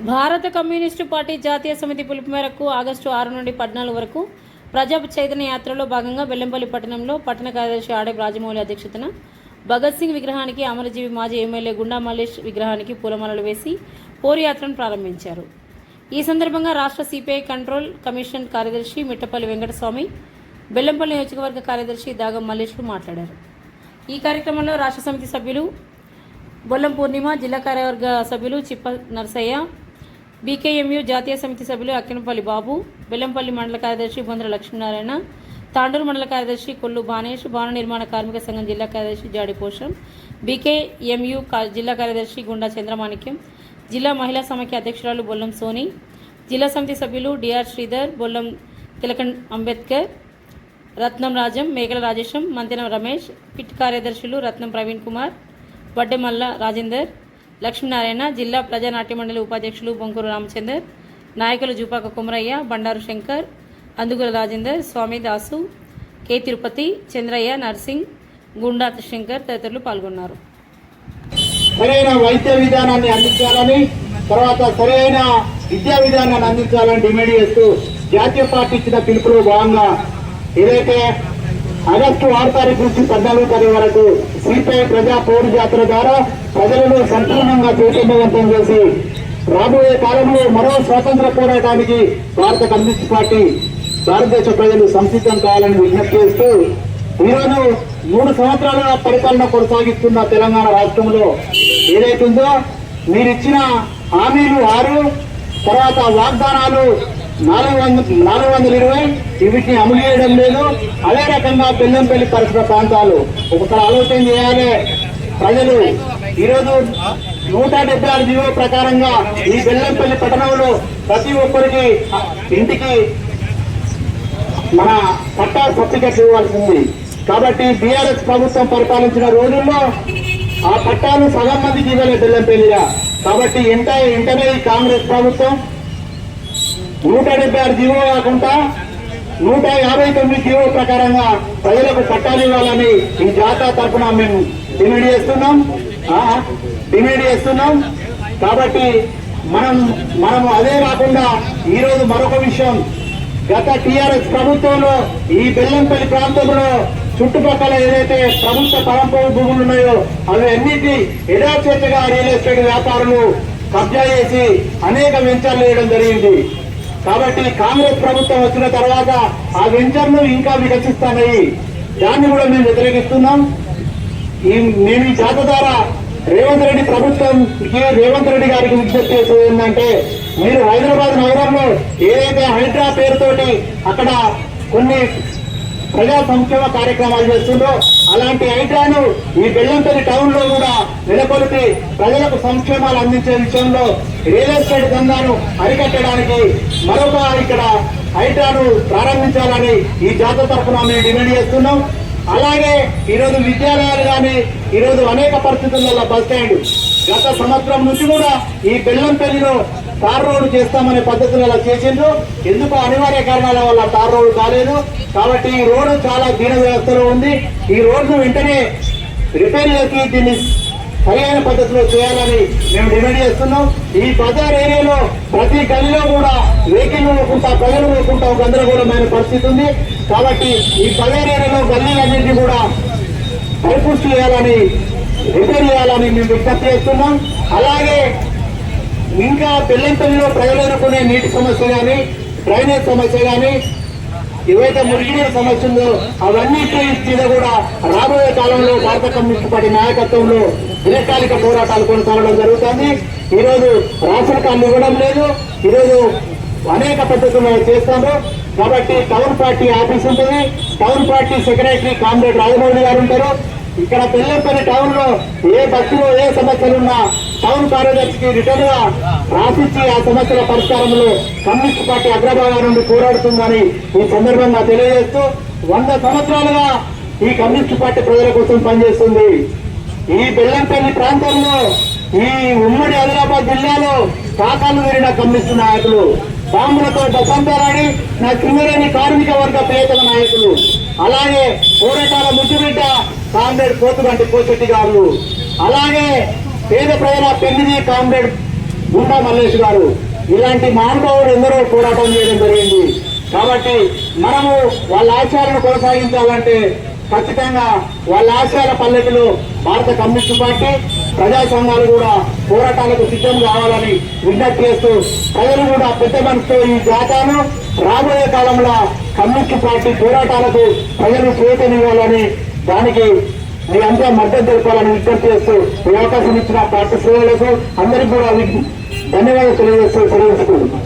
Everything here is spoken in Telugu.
భారత కమ్యూనిస్టు పార్టీ జాతీయ సమితి పిలుపు మేరకు ఆగస్టు 6 నుండి 14 వరకు ప్రజా చైతన్య యాత్రలో భాగంగా బెల్లంపల్లి పట్టణంలో పట్టణ కార్యదర్శి ఆడే రాజమౌళి అధ్యక్షతన భగత్ సింగ్ విగ్రహానికి, అమరజీవి మాజీ ఎమ్మెల్యే గుండా మల్లేష్ విగ్రహానికి పూలమాలలు వేసి పోరుయాత్రను ప్రారంభించారు. ఈ సందర్భంగా రాష్ట్ర సిపిఐ కంట్రోల్ కమిషన్ కార్యదర్శి మిట్టపల్లి వెంకటస్వామి, బెల్లంపల్లి నియోజకవర్గ కార్యదర్శి దాగం మల్లేష్లు మాట్లాడారు. ఈ కార్యక్రమంలో రాష్ట్ర సమితి సభ్యులు బొల్లం పూర్ణిమ, జిల్లా కార్యవర్గ సభ్యులు చిప్ప నరసయ్య, బీకేఎంయు జాతీయ సమితి సభ్యులు అక్కినపల్లి బాబు, బెల్లంపల్లి మండల కార్యదర్శి బొందర లక్ష్మీనారాయణ, తాండూరు మండల కార్యదర్శి కొల్లు బానేష్, భవన నిర్మాణ కార్మిక సంఘం జిల్లా కార్యదర్శి జాడి పోషం, బీకేఎంయు జిల్లా కార్యదర్శి గుండా చంద్రమాణిక్యం, జిల్లా మహిళా సమైక్య అధ్యక్షురాలు బొల్లం సోని, జిల్లా సమితి సభ్యులు డిఆర్ శ్రీధర్, బొల్లం తిలకన్ అంబేద్కర్, రత్నం రాజం, మేకల రాజేశం, మంతెన రమేష్, పిట్ కార్యదర్శులు రత్నం ప్రవీణ్ కుమార్, వడ్డెమల్ల రాజేందర్, లక్ష్మీనారాయణ, జిల్లా ప్రజానాట్య మండలి ఉపాధ్యక్షులు బొంకూరు రామచందర్, నాయకులు జూపాక కుమరయ్య, బండారు శంకర్, అందుగుల రాజేందర్, స్వామి దాసు, కె తిరుపతి, చంద్రయ్య, నర్సింగ్, గుండా శంకర్ తదితరులు పాల్గొన్నారు. సరైన వైద్య విధానాన్ని అందించాలని, తర్వాత సరైన విద్యా విధానాన్ని అందించాలని డిమాండ్ చేస్తూ జాతీయ పార్టీ ఇచ్చిన పిలుపులో భాగంగా ఏదైతే ఆగస్టు 6 తారీఖు నుంచి 14 తారీఖు వరకు సిపిఐ ప్రజా పౌరు జాతర ద్వారా ప్రజలను సంపూర్ణంగా చైతన్యవంతం చేసి రాబోయే కాలంలో మరో స్వాతంత్ర పోరాటానికి భారత కమ్యూనిస్ట్ పార్టీ భారతదేశ ప్రజలు సంసిద్ధం కావాలని విజ్ఞప్తి చేస్తూ ఈరోజు 3 సంవత్సరాలుగా పరిపాలన కొనసాగిస్తున్న తెలంగాణ రాష్ట్రంలో ఏదైతుందో మీరిచ్చిన హామీలు 6, తర్వాత వాగ్దానాలు 420 వీటిని అమలు చేయడం లేదు. అదే రకంగా బెల్లంపల్లి పరిసర ప్రాంతాలు ఒకసారి ఆలోచన చేయాలి. ప్రజలు ఈరోజు 176 జీవో ప్రకారంగా ఈ బెల్లంపల్లి పట్టణంలో ప్రతి ఒక్కరికి ఇంటికి మన పట్టా సర్టిఫికెట్ ఇవ్వాల్సింది. కాబట్టి బీఆర్ఎస్ ప్రభుత్వం పరిపాలించిన రోజుల్లో ఆ పట్టాలు సగం మందికి ఇవ్వలేదు బెల్లంపల్లిగా. కాబట్టి వెంటనే ఈ కాంగ్రెస్ ప్రభుత్వం 176 జీవో కాకుండా 159 జీవో ప్రకారంగా ప్రజలకు పట్టాలు ఇవ్వాలని ఈ జాతర తరఫున మేము డిమాండ్ చేస్తున్నాం. కాబట్టి మనము అదే కాకుండా ఈరోజు మరొక విషయం, గత టీఆర్ఎస్ ప్రభుత్వంలో ఈ బెల్లంపల్లి ప్రాంతంలో చుట్టుపక్కల ఏదైతే ప్రభుత్వ పరంపర భూములు ఉన్నాయో అవి అన్నిటి యథాచేతగా రియల్ ఎస్టేట్ వ్యాపారులు కబ్జా చేసి అనేక వెంచర్లు వేయడం జరిగింది. కాబట్టి కాంగ్రెస్ ప్రభుత్వం వచ్చిన తర్వాత ఆ వెంచర్లు ఇంకా వికసిస్తున్నాయి. దాన్ని కూడా మేము వ్యతిరేకిస్తున్నాం. మేము ఈ జాత ద్వారా రేవంత్ రెడ్డి గారికి విజ్ఞప్తి చేసేది ఏంటంటే, మీరు హైదరాబాద్ నగరంలో ఏదైతే హైడ్రా పేరుతోటి అక్కడ కొన్ని ప్రజా సంక్షేమ కార్యక్రమాలు చేస్తుందో అలాంటి హైడ్రాను ఈ బెల్లంపల్లి టౌన్ లో కూడా నెలకొల్పి ప్రజలకు సంక్షేమాలు అందించే విషయంలో రియల్ ఎస్టేట్ దందాను అరికట్టడానికి మరొక ఇక్కడ హైడ్రాను ప్రారంభించాలని ఈ జాతర తరఫున మేము డిమాండ్ చేస్తున్నాం. అలాగే ఈరోజు విద్యాలయాలు కానీ ఈరోజు అనేక పరిస్థితులలో బస్ స్టాండ్ గత సంవత్సరం నుంచి కూడా ఈ బెల్లంపల్లిలో తార్ రోడ్డు చేస్తామనే పద్ధతులు అలా చేసిండ్రు. ఎందుకు అనివార్య కారణాల వల్ల తార్ రోడ్డు కాలేదు. కాబట్టి ఈ రోడ్డు చాలా దీన వ్యవస్థలో ఉంది. ఈ రోడ్డును వెంటనే రిపేర్ చేసి దీన్ని సరైన పద్ధతిలో చేయాలని మేము డిమాండ్ చేస్తున్నాం. ఈ బజార్ ఏరియాలో ప్రతి గల్లీలో కూడా వెహికల్ పోకుండా ప్రజలు పోకుండా ఒక గందరగోళమైన పరిస్థితి ఉంది. కాబట్టి ఈ బజార్ ఏరియాలో గల్లీలన్నింటినీ కూడా పరిపుష్టి చేయాలని, రిపేర్ చేయాలని మేము విజ్ఞప్తి చేస్తున్నాం. అలాగే ఇంకా బెల్లంపల్లిలో ప్రజలు ఎదుర్కొనే నీటి సమస్య కానీ, డ్రైనేజ్ సమస్య కానీ, ఏవైతే మురుగునీరు సమస్య ఉందో అవన్నిటి మీద కూడా రాబోయే కాలంలో భారత కమ్యూనిస్ట్ పార్టీ నాయకత్వంలో దీర్ఘకాలిక పోరాటాలు కొనసాగడం జరుగుతుంది. ఈరోజు రేషన్ కార్డులు ఇవ్వడం లేదు. ఈరోజు అనేక పద్ధతుల్లో చేస్తాము. కాబట్టి టౌన్ పార్టీ ఆఫీస్ ఉంటుంది. Town party secretary comrade Rajamouli గారు ఉంటారు. ఇక్కడ బెల్లంపల్లి టౌన్ లో ఏ బస్సులో ఏ సమస్యలున్నా టౌన్ కార్యదర్శికి రిటర్న్ గా రాసిచ్చి ఆ సమస్యల పరిష్కారంలో కమ్యూనిస్ట్ పార్టీ అగ్రభాగం నుండి పోరాడుతుందని ఈ సందర్భంగా తెలియజేస్తూ 100 సంవత్సరాలుగా ఈ కమ్యూనిస్ట్ పార్టీ ప్రజల కోసం పనిచేస్తుంది. ఈ బెల్లంపల్లి ప్రాంతంలో ఈ ఉమ్మడి ఆదిలాబాద్ జిల్లాలో కాకాలు వేరిన కమ్యూనిస్టు నాయకులు, బాంబులతో బసంతారాణి నా సింగరేణి కార్మిక వర్గ ప్రియతమ నాయకులు, అలాగే పోరాటాల ముద్దుబిడ్డ కామ్రేడ్ పోతుగంటి పోచెట్టి గారు, అలాగే పేద ప్రజల పెళ్లిది కామ్రేడ్ గుండా మల్లేష్ గారు, ఇలాంటి మహానుభావులు ఎందరో పోరాటం చేయడం జరిగింది. కాబట్టి మనము వాళ్ళ ఆశయాలను కొనసాగించాలంటే ఖచ్చితంగా వాళ్ళ ఆశయాల పల్లెటిలో భారత కమ్యూనిస్టు పార్టీ, ప్రజా సంఘాలు కూడా పోరాటాలకు సిద్ధం కావాలని విజ్ఞప్తి చేస్తూ ప్రజలు కూడా పెద్ద మనసుతో ఈ జాతాను రాబోయే కాలంలో కమ్యూనిస్టు పార్టీ పోరాటాలకు ప్రజలు చేతనివ్వాలని, దానికి మీ అంతా మద్దతు తెలపాలని విజ్ఞప్తి చేస్తూ ఈ అవకాశం ఇచ్చిన పార్టీ శ్రేణులకు అందరికీ కూడా ధన్యవాదాలు తెలియజేస్తూ సెలవుకుంటున్నాను.